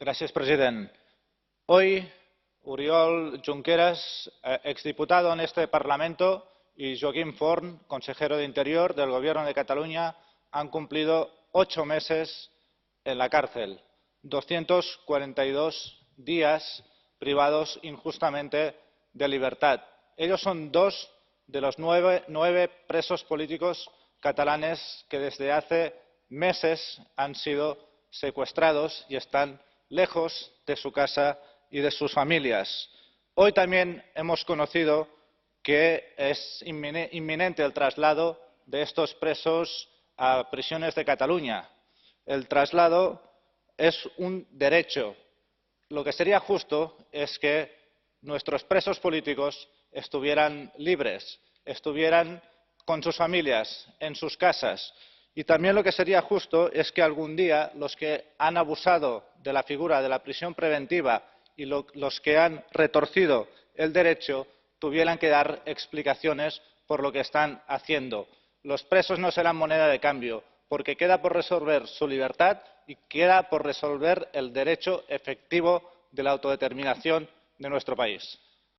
Gracias, presidente. Hoy, Oriol Junqueras, exdiputado en este Parlamento, y Joaquim Forn, consejero de Interior del Gobierno de Cataluña, han cumplido 8 meses en la cárcel, 242 días privados injustamente de libertad. Ellos son 2 de los 9 presos políticos catalanes que desde hace meses han sido secuestrados y están lejos de su casa y de sus familias. Hoy también hemos conocido que es inminente el traslado de estos presos a prisiones de Cataluña. El traslado es un derecho. Lo que sería justo es que nuestros presos políticos estuvieran libres, estuvieran con sus familias, en sus casas. Y también lo que sería justo es que algún día los que han abusado de la figura de la prisión preventiva y los que han retorcido el derecho tuvieran que dar explicaciones por lo que están haciendo. Los presos no serán moneda de cambio, porque queda por resolver su libertad y queda por resolver el derecho efectivo de la autodeterminación de nuestro país.